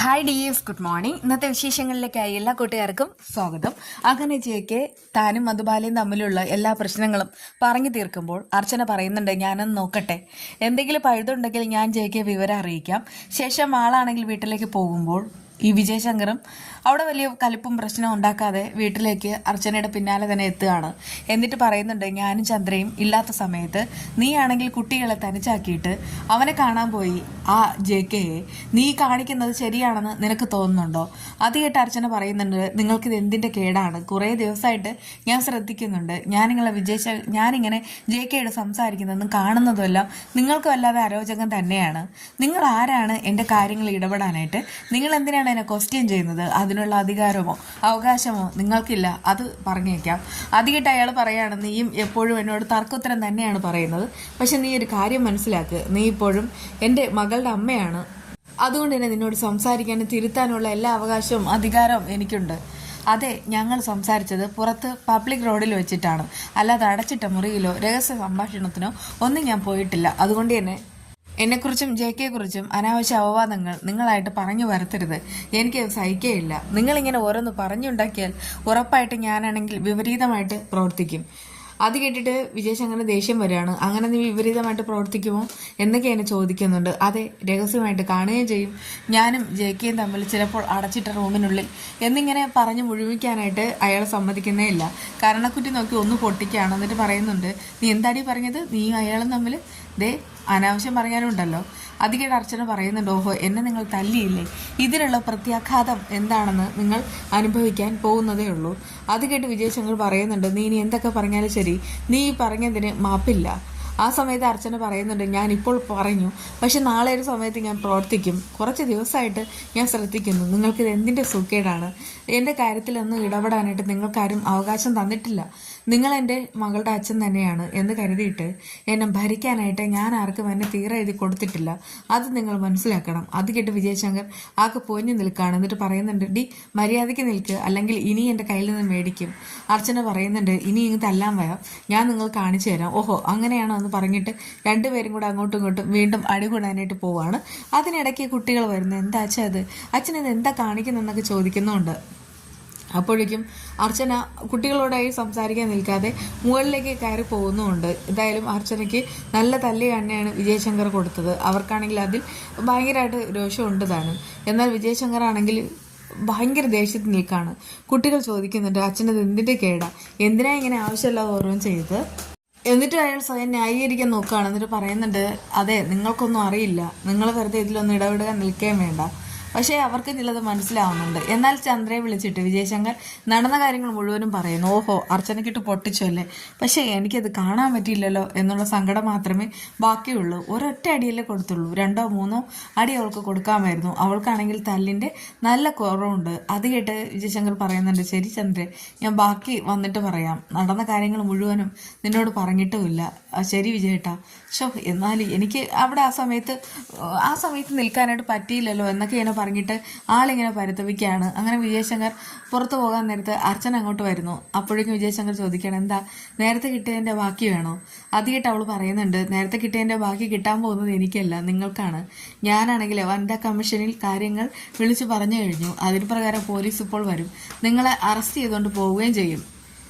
Hi dears, good morning. ഇന്നത്തെ വിശേഷങ്ങളിലേക്കായി എല്ലാ കൂട്ടുകാർക്കും സ്വാഗതം. അങ്ങനെ ജെക്ക് താനും മധുബാലയും തമ്മിലുള്ള എല്ലാ പ്രശ്നങ്ങളും പറഞ്ഞു തീർക്കുമ്പോൾ അർച്ചന പറയുന്നുണ്ട്, ഞാനൊന്ന് നോക്കട്ടെ, എന്തെങ്കിലും പഴുതുണ്ടെങ്കിൽ ഞാൻ ജെക്ക് വിവരം അറിയിക്കാം. ശേഷം ആളാണെങ്കിൽ വീട്ടിലേക്ക് പോകുമ്പോൾ ഈ വിജയശങ്കറും അവിടെ വലിയ കലിപ്പും പ്രശ്നവും ഉണ്ടാക്കാതെ വീട്ടിലേക്ക് അർച്ചനയുടെ പിന്നാലെ തന്നെ എത്തുകയാണ്. എന്നിട്ട് പറയുന്നുണ്ട്, ഞാനും ചന്ദ്രയും ഇല്ലാത്ത സമയത്ത് നീ ആണെങ്കിൽ കുട്ടികളെ തനിച്ചാക്കിയിട്ട് അവനെ കാണാൻ പോയി ആ ജെക്കയെ നീ കാണിക്കുന്നത് ശരിയാണെന്ന് നിനക്ക് തോന്നുന്നുണ്ടോ? അത് കേട്ട് അർച്ചന പറയുന്നുണ്ട്, നിങ്ങൾക്കിത് എന്തിൻ്റെ കേടാണ്? കുറേ ദിവസമായിട്ട് ഞാൻ ശ്രദ്ധിക്കുന്നുണ്ട്, ഞാനിങ്ങനെ ജെക്കയോട് സംസാരിക്കുന്നതും കാണുന്നതുമെല്ലാം നിങ്ങൾക്ക് വല്ലാതെ അരോചകം തന്നെയാണ്. നിങ്ങൾ ആരാണ് എൻ്റെ കാര്യങ്ങൾ ഇടപെടാനായിട്ട്? നിങ്ങൾ എന്തിനാണ് എന്നെ ക്വസ്റ്റ്യൻ ചെയ്യുന്നത്? അതിനുള്ള അധികാരമോ അവകാശമോ നിങ്ങൾക്കില്ല, അത് പറഞ്ഞേക്കാം. അത് കേട്ട് അയാൾ പറയാണ്, നീയും എപ്പോഴും എന്നോട് തർക്കോത്തരം തന്നെയാണ് പറയുന്നത്. പക്ഷെ നീ ഒരു കാര്യം മനസ്സിലാക്കുക, നീ ഇപ്പോഴും എൻ്റെ മകളുടെ അമ്മയാണ്. അതുകൊണ്ട് തന്നെ നിന്നോട് സംസാരിക്കാനും തിരുത്താനുള്ള എല്ലാ അവകാശവും അധികാരവും എനിക്കുണ്ട്. അതെ, ഞങ്ങൾ സംസാരിച്ചത് പുറത്ത് പബ്ലിക് റോഡിൽ വെച്ചിട്ടാണ്, അല്ലാതെ അടച്ചിട്ട മുറിയിലോ രഹസ്യ സംഭാഷണത്തിനോ ഒന്നും ഞാൻ പോയിട്ടില്ല. അതുകൊണ്ട് തന്നെ എന്നെക്കുറിച്ചും ജെക്കെക്കുറിച്ചും അനാവശ്യ അപവാദങ്ങൾ നിങ്ങളായിട്ട് പറഞ്ഞു വരത്തരുത്. എനിക്കത് സഹിക്കുകയില്ല. നിങ്ങളിങ്ങനെ ഓരോന്ന് പറഞ്ഞുണ്ടാക്കിയാൽ ഉറപ്പായിട്ട് ഞാനാണെങ്കിൽ വിപരീതമായിട്ട് പ്രവർത്തിക്കും. അത് കേട്ടിട്ട് വിജയശങ്കറിന് ദേഷ്യം വരികയാണ്. അങ്ങനെ നീ വിപരീതമായിട്ട് പ്രവർത്തിക്കുമോ എന്നൊക്കെ എന്നെ ചോദിക്കുന്നുണ്ട്. അതെ, രഹസ്യമായിട്ട് കാണുകയും ചെയ്യും. ഞാനും ജെക്കയും തമ്മിൽ ചിലപ്പോൾ അടച്ചിട്ട റൂമിനുള്ളിൽ എന്നിങ്ങനെ പറഞ്ഞു മുഴുമിക്കാനായിട്ട് അയാൾ സമ്മതിക്കുന്നേ ഇല്ല. കരണക്കുറ്റി നോക്കി ഒന്ന് പൊട്ടിക്കുകയാണ്. എന്നിട്ട് പറയുന്നുണ്ട്, നീ എന്താടി പറഞ്ഞത്? നീയും അയാളും തമ്മിൽ അനാവശ്യം പറയാനുണ്ടല്ലോ. അധികം അർച്ചന പറയുന്നുണ്ട്, ഓഹോ, എന്നെ നിങ്ങൾ തല്ലിയില്ലേ? ഇതിനുള്ള പ്രത്യാഘാതം എന്താണെന്ന് നിങ്ങൾ അനുഭവിക്കാൻ പോകുന്നതേ ഉള്ളൂ. അത് കേട്ട് വിജയശങ്കർ പറയുന്നുണ്ട്, നീ ഇനി എന്തൊക്കെ പറഞ്ഞാലും ശരി, നീ ഈ പറഞ്ഞതിന് മാപ്പില്ല. ആ സമയത്ത് അർച്ചന പറയുന്നുണ്ട്, ഞാൻ ഇപ്പോൾ പറഞ്ഞു, പക്ഷെ നാളെ ഒരു സമയത്ത് ഞാൻ പ്രവർത്തിക്കും. കുറച്ച് ദിവസമായിട്ട് ഞാൻ ശ്രദ്ധിക്കുന്നു, നിങ്ങൾക്കിത് എന്തിൻ്റെ സുഖേടാണ്? എൻ്റെ കാര്യത്തിലൊന്നും ഇടപെടാനായിട്ട് നിങ്ങൾക്കാരും അവകാശം തന്നിട്ടില്ല. നിങ്ങൾ എൻ്റെ മകളുടെ അച്ഛൻ തന്നെയാണ് എന്ന് കരുതിയിട്ട് എന്നെ ഭരിക്കാനായിട്ട് ഞാൻ ആർക്കും എന്നെ തീരെ എഴുതി കൊടുത്തിട്ടില്ല. അത് നിങ്ങൾ മനസ്സിലാക്കണം. അത് കേട്ട് വിജയശങ്കർ ആകെ പോഞ്ഞു നിൽക്കുകയാണ്. എന്നിട്ട് പറയുന്നുണ്ട്, മര്യാദയ്ക്ക് നിൽക്കുക, അല്ലെങ്കിൽ ഇനി എൻ്റെ കയ്യിൽ നിന്ന് മേടിക്കും. അർച്ചന പറയുന്നുണ്ട്, ഇനി ഇങ്ങ് തല്ലാൻ വരാം, ഞാൻ നിങ്ങൾ കാണിച്ചു തരാം. ഓഹോ, അങ്ങനെയാണോ എന്ന് പറഞ്ഞിട്ട് രണ്ടുപേരും കൂടെ അങ്ങോട്ടും ഇങ്ങോട്ടും വീണ്ടും അടികൂടാനായിട്ട് പോവാണ്. അതിനിടയ്ക്ക് കുട്ടികൾ വരുന്നു. എന്താ അച്ഛൻ അത്? അച്ഛനത് എന്താ കാണിക്കുന്നതെന്നൊക്കെ ചോദിക്കുന്നുണ്ട്. അപ്പോഴേക്കും അർച്ചന കുട്ടികളോടായി സംസാരിക്കാൻ നിൽക്കാതെ മുകളിലേക്ക് കയറി പോകുന്നുമുണ്ട്. എന്തായാലും അർച്ചനയ്ക്ക് നല്ല തല്ല് തന്നെയാണ് വിജയശങ്കർ കൊടുത്തത്. അവർക്കാണെങ്കിൽ അതിൽ ഭയങ്കരമായിട്ട് രോഷമുണ്ട് താനും. എന്നാൽ വിജയശങ്കർ ആണെങ്കിൽ ഭയങ്കര ദേഷ്യത്തിൽ നിൽക്കുകയാണ്. കുട്ടികൾ ചോദിക്കുന്നുണ്ട്, അച്ഛനത് എന്തിൻ്റെ കേടാ? എന്തിനാ ഇങ്ങനെ ആവശ്യമില്ലാതെ ഓരോന്നും ചെയ്ത്? എന്നിട്ട് അയാൾ സ്വയം ന്യായീകരിക്കാൻ നോക്കുകയാണ്. എന്നിട്ട് പറയുന്നുണ്ട്, അതെ, നിങ്ങൾക്കൊന്നും അറിയില്ല, നിങ്ങൾ വെറുതെ ഇതിലൊന്നും ഇടപെടുക നിൽക്കുകയും വേണ്ട. പക്ഷേ അവർക്ക് ചിലത് മനസ്സിലാവുന്നുണ്ട്. എന്നാൽ ചന്ദ്രയെ വിളിച്ചിട്ട് വിജയശങ്കർ നടന്ന കാര്യങ്ങൾ മുഴുവനും പറയുന്നു. ഓഹോ, അർച്ചനക്കിട്ട് പൊട്ടിച്ചല്ലേ, പക്ഷേ എനിക്കത് കാണാൻ പറ്റിയില്ലല്ലോ എന്നുള്ള സങ്കടം മാത്രമേ ബാക്കിയുള്ളൂ. ഒരൊറ്റ അടിയല്ലേ കൊടുത്തുള്ളൂ, 2 or 3 അടി അവൾക്ക് കൊടുക്കാമായിരുന്നു. അവൾക്കാണെങ്കിൽ തല്ലിൻ്റെ നല്ല കുറവുണ്ട്. അത് കേട്ട് വിജയശങ്കർ പറയുന്നുണ്ട്, ശരി ചന്ദ്ര, ഞാൻ ബാക്കി വന്നിട്ട് പറയാം. നടന്ന കാര്യങ്ങൾ മുഴുവനും നിന്നോട് പറഞ്ഞിട്ടുമില്ല. ശരി വിജയേട്ടാ. എന്നാൽ എനിക്ക് അവിടെ ആ സമയത്ത് നിൽക്കാനായിട്ട് പറ്റിയില്ലല്ലോ എന്നൊക്കെ ഇങ്ങനെ പറഞ്ഞിട്ട് ആളിങ്ങനെ പരിതപിക്കുകയാണ്. അങ്ങനെ വിജയശങ്കർ പുറത്തു പോകാൻ നേരത്ത് അർച്ചന അങ്ങോട്ട് വരുന്നു. അപ്പോഴേക്കും വിജയശങ്കർ ചോദിക്കണം, എന്താ നേരത്തെ കിട്ടിയതിൻ്റെ ബാക്കി വേണോ? അത് കേട്ട് അവൾ പറയുന്നുണ്ട്, നേരത്തെ കിട്ടിയതിൻ്റെ ബാക്കി കിട്ടാൻ പോകുന്നത് എനിക്കല്ല, നിങ്ങൾക്കാണ്. ഞാനാണെങ്കിൽ വനിതാ കമ്മീഷനിൽ കാര്യങ്ങൾ വിളിച്ചു പറഞ്ഞു കഴിഞ്ഞു. അതിന് പ്രകാരം പോലീസ് ഇപ്പോൾ വരും, നിങ്ങളെ അറസ്റ്റ് ചെയ്തുകൊണ്ട് പോവുകയും ചെയ്യും.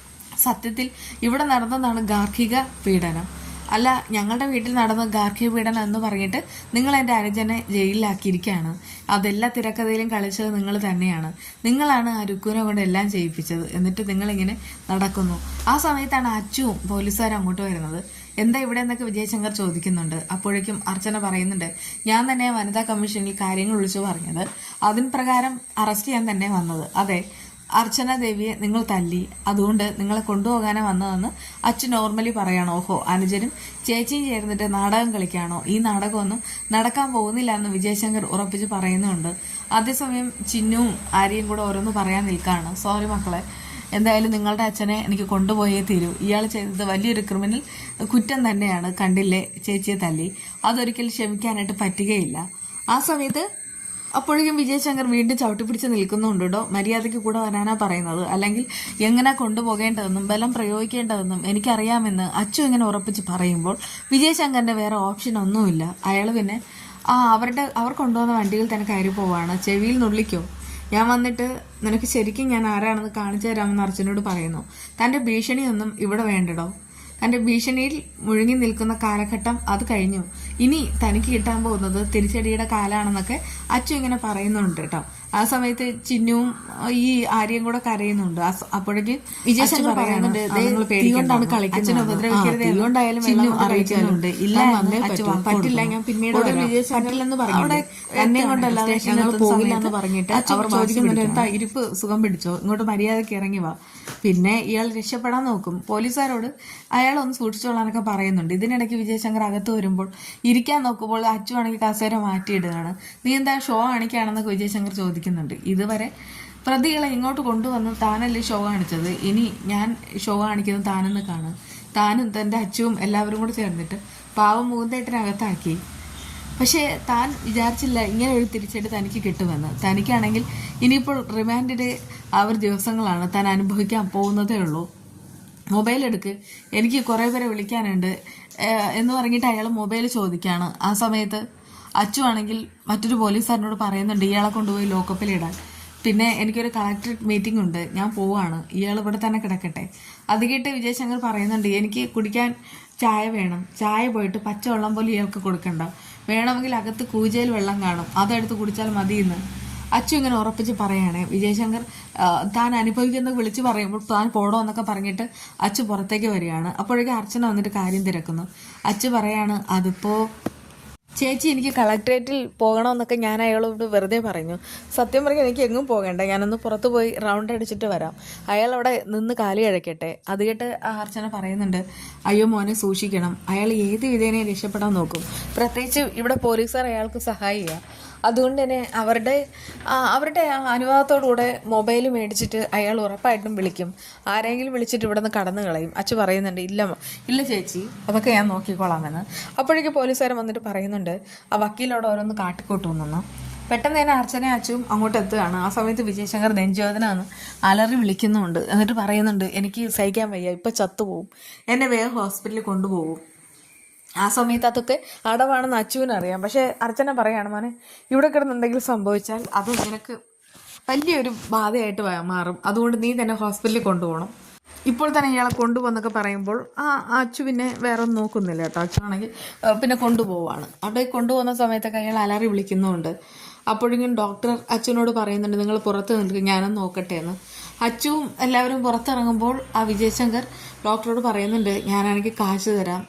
സത്യത്തിൽ ഇവിടെ നടന്നതാണ് ഗാർഹിക പീഡനം, അല്ല ഞങ്ങളുടെ വീട്ടിൽ നടന്ന ഗാർഹിക പീഡനം എന്ന് പറഞ്ഞിട്ട് നിങ്ങൾ എൻ്റെ അനുജനെ ജയിലിലാക്കിയിരിക്കുകയാണ്. അതെല്ലാ തിരക്കഥയിലും കളിച്ചത് നിങ്ങൾ തന്നെയാണ്. നിങ്ങളാണ് ആ രുക്കുനെ കൊണ്ട് എല്ലാം ചെയ്യിപ്പിച്ചത്. എന്നിട്ട് നിങ്ങളിങ്ങനെ നടക്കുന്നു. ആ സമയത്താണ് അച്ചുവും പോലീസുകാരും അങ്ങോട്ട് വരുന്നത്. എന്താ ഇവിടെ എന്നൊക്കെ വിജയശങ്കർ ചോദിക്കുന്നുണ്ട്. അപ്പോഴേക്കും അർച്ചന പറയുന്നുണ്ട്, ഞാൻ തന്നെ വനിതാ കമ്മീഷനിൽ കാര്യങ്ങൾ വിളിച്ചു പറഞ്ഞത്, അതിന് പ്രകാരം അറസ്റ്റ് ചെയ്യാൻ തന്നെ വന്നത്. അതെ, അർച്ചന ദേവിയെ നിങ്ങൾ തല്ലി, അതുകൊണ്ട് നിങ്ങളെ കൊണ്ടുപോകാനേ വന്നതെന്ന് അച്ഛൻ നോർമലി പറയണോ? ഓഹോ, അനുജനും ചേച്ചിയും ചേർന്നിട്ട് നാടകം കളിക്കാണോ? ഈ നാടകമൊന്നും നടക്കാൻ പോകുന്നില്ല എന്ന് വിജയശങ്കർ ഉറപ്പിച്ച് പറയുന്നുണ്ട്. അതേസമയം ചിന്നുവും ആര്യയും കൂടെ ഓരോന്ന് പറയാൻ നിൽക്കുകയാണ്. സോറി മക്കളെ, എന്തായാലും നിങ്ങളുടെ അച്ഛനെ എനിക്ക് കൊണ്ടുപോയേ തീരൂ. ഇയാൾ ചെയ്തത് വലിയൊരു ക്രിമിനൽ കുറ്റം തന്നെയാണ്. കണ്ടില്ലേ ചേച്ചിയെ തല്ലി, അതൊരിക്കലും ക്ഷമിക്കാനായിട്ട് പറ്റുകയില്ല. ആ സമയത്ത് അപ്പോഴേക്കും വിജയശങ്കർ വീണ്ടും ചവിട്ടിപ്പിടിച്ച് നിൽക്കുന്നുണ്ടോ, മര്യാദയ്ക്ക് കൂടെ വരാനാ പറയുന്നത്, അല്ലെങ്കിൽ എങ്ങനെ കൊണ്ടുപോകേണ്ടതെന്നും ബലം പ്രയോഗിക്കേണ്ടതെന്നും എനിക്കറിയാമെന്ന് അച്ചു ഇങ്ങനെ ഉറപ്പിച്ച് പറയുമ്പോൾ വിജയശങ്കറിന്റെ വേറെ ഓപ്ഷൻ ഒന്നുമില്ല. അയാൾ പിന്നെ അവർ കൊണ്ടുവന്ന വണ്ടിയിൽ തന്നെ കയറി പോവാണ്. ചെവിയിൽ നുള്ളിക്കോ, ഞാൻ വന്നിട്ട് നിനക്ക് ശരിക്കും ഞാൻ ആരാണെന്ന് കാണിച്ചു തരാമെന്ന് അർച്ചനോട് പറയുന്നു. തൻ്റെ ഭീഷണിയൊന്നും ഇവിടെ വേണ്ടടോ. തൻ്റെ ഭീഷണിയിൽ മുഴുകി നിൽക്കുന്ന കാലഘട്ടം അത് കഴിഞ്ഞു. ഇനി തനിക്ക് കിട്ടാൻ പോകുന്നത് തിരിച്ചടിയുടെ കാലാണെന്നൊക്കെ അച്ചു ഇങ്ങനെ പറയുന്നുണ്ട് കേട്ടോ. ആ സമയത്ത് ചിന്നുവും ഈ ആര്യയും കൂടെ കരയുന്നുണ്ട്. അപ്പോഴേക്ക് വിജയശങ്കർ പറയുന്നുണ്ട്, അച്ഛനെ ഉപദ്രവിക്കരുത്, ചിന്നു അറിയിക്കുന്നുണ്ട്. ഇല്ല പറ്റില്ല, ഞാൻ പിന്നീട് പറ്റില്ലെന്ന് പറഞ്ഞു, എന്നെ കൊണ്ടല്ലാതെ ഞങ്ങൾ പോകില്ല എന്ന് പറഞ്ഞിട്ട് അവർ ചോദിക്കുന്നുണ്ട്, എന്താ ഇരിപ്പ് സുഖം പിടിച്ചോ, ഇങ്ങോട്ട് മര്യാദയ്ക്ക് ഇറങ്ങി വാ. പിന്നെ ഇയാൾ രക്ഷപ്പെടാൻ നോക്കും. പോലീസുകാരോട് അയാൾ ഒന്ന് സൂക്ഷിച്ചോളാനൊക്കെ പറയുന്നുണ്ട്. ഇതിനിടയ്ക്ക് വിജയശങ്കർ അകത്ത് വരുമ്പോൾ ഇരിക്കാൻ നോക്കുമ്പോൾ അച്ചു ആണെങ്കിൽ കസേര മാറ്റിയിടുകയാണ്. നീ എന്താ ഷോ കാണിക്കുകയാണെന്നൊക്കെ വിജയശങ്കർ ചോദിക്കുന്നുണ്ട്. ഇതുവരെ പ്രതികളെ ഇങ്ങോട്ട് കൊണ്ടുവന്ന് താനല്ലേ ഷോ കാണിച്ചത്, ഇനി ഞാൻ ഷോ കാണിക്കുന്നത് താനെന്ന് കാണും. താനും തൻ്റെ അച്ചുവും എല്ലാവരും കൂടെ ചേർന്നിട്ട് പാവം മൂന്തേട്ടനകത്താക്കി. പക്ഷേ താൻ വിചാരിച്ചില്ല ഇങ്ങനെ ഒരു തിരിച്ചടി തനിക്ക് കിട്ടുമെന്ന്. തനിക്കാണെങ്കിൽ ഇനിയിപ്പോൾ റിമാൻഡിൻ്റെ ദിവസങ്ങളാണ് താൻ അനുഭവിക്കാൻ പോകുന്നതേ ഉള്ളൂ. മൊബൈൽ എടുക്ക്, എനിക്ക് കുറേ പേരെ വിളിക്കാനുണ്ട് എന്ന് പറഞ്ഞിട്ട് അയാൾ മൊബൈൽ ചോദിക്കുകയാണ്. ആ സമയത്ത് അച്ചു ആണെങ്കിൽ മറ്റൊരു പോലീസുകാരനോട് പറയുന്നുണ്ട് ഇയാളെ കൊണ്ടുപോയി ലോക്കപ്പിലിടാൻ. പിന്നെ എനിക്കൊരു കളക്ടറേറ്റ് മീറ്റിംഗ് ഉണ്ട്, ഞാൻ പോവാണ്, ഇയാൾ ഇവിടെ തന്നെ കിടക്കട്ടെ. അത് കേട്ട് വിജയശങ്കർ പറയുന്നുണ്ട്, എനിക്ക് കുടിക്കാൻ ചായ വേണം, ചായ പോയിട്ട് പച്ചവെള്ളം പോലും ഇയാൾക്ക് കൊടുക്കണ്ട, വേണമെങ്കിൽ അകത്ത് കൂജയിൽ വെള്ളം കാണും, അതെടുത്ത് കുടിച്ചാൽ മതിയെന്ന് അച്ചു ഇങ്ങനെ ഉറപ്പിച്ച് പറയാണ്. വിജയശങ്കർ താൻ അനുഭവിക്കുന്നത് വിളിച്ചു പറയുമ്പോൾ താൻ പോടോ എന്നൊക്കെ പറഞ്ഞിട്ട് അച്ചു പുറത്തേക്ക് വരികയാണ്. അപ്പോഴേക്കും അർച്ചന വന്നിട്ട് കാര്യം തിരക്കുന്നു. അച്ചു പറയാണ്, അതിപ്പോ ചേച്ചി എനിക്ക് കളക്ടറേറ്റിൽ പോകണമെന്നൊക്കെ ഞാൻ അയാളോട് വെറുതെ പറഞ്ഞു. സത്യം പറഞ്ഞാൽ എനിക്ക് എങ്ങും പോകേണ്ട, ഞാനൊന്ന് പുറത്ത് പോയി റൗണ്ട് അടിച്ചിട്ട് വരാം, അയാൾ അവിടെ നിന്ന് കാലി കഴിക്കട്ടെ. അത് കേട്ട് അർച്ചന പറയുന്നുണ്ട്, അയ്യോ മോനെ സൂക്ഷിക്കണം, അയാൾ ഏത് വിധേനയും രക്ഷപ്പെടാൻ നോക്കും, പ്രത്യേകിച്ച് ഇവിടെ പോലീസുകാർ അയാൾക്ക് സഹായിക്കുക. അതുകൊണ്ട് തന്നെ അവരുടെ അനുവാദത്തോടുകൂടെ മൊബൈൽ മേടിച്ചിട്ട് അയാൾ ഉറപ്പായിട്ടും വിളിക്കും, ആരെങ്കിലും വിളിച്ചിട്ട് ഇവിടെ നിന്ന് കടന്നു കളയും. അച്ചു പറയുന്നുണ്ട്, ഇല്ല ചേച്ചി, അതൊക്കെ ഞാൻ നോക്കിക്കോളാമെന്ന്. അപ്പോഴേക്കും പോലീസുകാരൻ വന്നിട്ട് പറയുന്നുണ്ട്, ആ വക്കീലോട് ഓരോന്ന് കാട്ടിക്കൂട്ടുമെന്ന്. പെട്ടെന്ന് തന്നെ അർച്ചന അച്ചും അങ്ങോട്ട് എത്തുകയാണ്. ആ സമയത്ത് വിജയശങ്കർ നെഞ്ചോദന എന്ന് അലറി വിളിക്കുന്നുണ്ട്. എന്നിട്ട് പറയുന്നുണ്ട്, എനിക്ക് സഹിക്കാൻ വയ്യ, ഇപ്പം ചത്തുപോകും, എന്നെ വേഗം ഹോസ്പിറ്റലിൽ കൊണ്ടുപോകും. ആ സമയത്ത് അതൊക്കെ അടവാണെന്ന് അച്ചുവിനറിയാം. പക്ഷെ അർച്ചന പറയാണ്, മോനെ ഇവിടെ കിടന്ന് എന്തെങ്കിലും സംഭവിച്ചാൽ അത് നിനക്ക് വലിയൊരു ബാധയായിട്ട് മാറും, അതുകൊണ്ട് നീ തന്നെ ഹോസ്പിറ്റലിൽ കൊണ്ടുപോകണം. ഇപ്പോൾ തന്നെ ഇയാളെ കൊണ്ടുപോകുന്നൊക്കെ പറയുമ്പോൾ അച്ചു പിന്നെ വേറെ ഒന്നും നോക്കുന്നില്ല കേട്ടോ. അച്ചു ആണെങ്കിൽ പിന്നെ കൊണ്ടുപോവാണ്. അവിടെ കൊണ്ടുപോകുന്ന സമയത്തൊക്കെ അയാൾ അലറി വിളിക്കുന്നുമുണ്ട്. അപ്പോഴെങ്കിലും ഡോക്ടർ അച്ഛനോട് പറയുന്നുണ്ട്, നിങ്ങൾ പുറത്ത് നിൽക്കുക, ഞാനൊന്ന് നോക്കട്ടെ എന്ന്. അച്ചുവും എല്ലാവരും പുറത്തിറങ്ങുമ്പോൾ ആ വിജയശങ്കർ ഡോക്ടറോട് പറയുന്നുണ്ട്, ഞാനാണെങ്കിൽ കാശ് തരാം,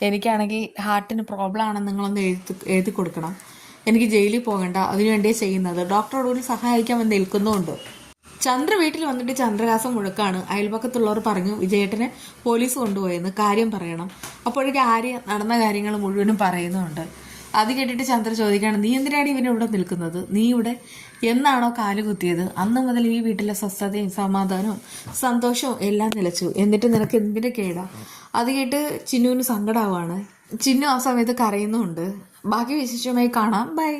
എനിക്കാണെങ്കിൽ ഹാർട്ടിന് പ്രോബ്ലം ആണെന്ന് നിങ്ങളൊന്ന് എഴുതി കൊടുക്കണം, എനിക്ക് ജയിലിൽ പോകണ്ട, അതിനുവേണ്ടിയേ ചെയ്യുന്നത്, ഡോക്ടറോട് കൂടി സഹായിക്കാൻ വന്ന് നിൽക്കുന്നുമുണ്ട്. ചന്ദ്ര വീട്ടിൽ വന്നിട്ട് ചന്ദ്രഹാസം മുഴക്കാണ്. അയൽപക്കത്തുള്ളവർ പറഞ്ഞു വിജയേട്ടനെ പോലീസ് കൊണ്ടുപോയെന്ന്, കാര്യം പറയണം. അപ്പോഴേക്കും ആര്യ നടന്ന കാര്യങ്ങൾ മുഴുവനും പറയുന്നുണ്ട്. അത് കേട്ടിട്ട് ചന്ദ്ര ചോദിക്കുകയാണ്, നീ എന്തിനാണ് ഇവനെ ഇവിടെ നിൽക്കുന്നത്, നീ ഇവിടെ എന്നാണോ കാലുകുത്തിയത് അന്ന് മുതൽ ഈ വീട്ടിലെ സ്വസ്ഥതയും സമാധാനവും സന്തോഷവും എല്ലാം നിലച്ചു, എന്നിട്ട് നിനക്ക് എന്തിന്റെ കേടാ. അത് കേട്ട് ചിന്നുവിന് സങ്കടമാവാണ്. ചിന്നു ആ സമയത്ത് കരയുന്നുമുണ്ട്. ബാക്കി വിശേഷമായി കാണാം. ബൈ.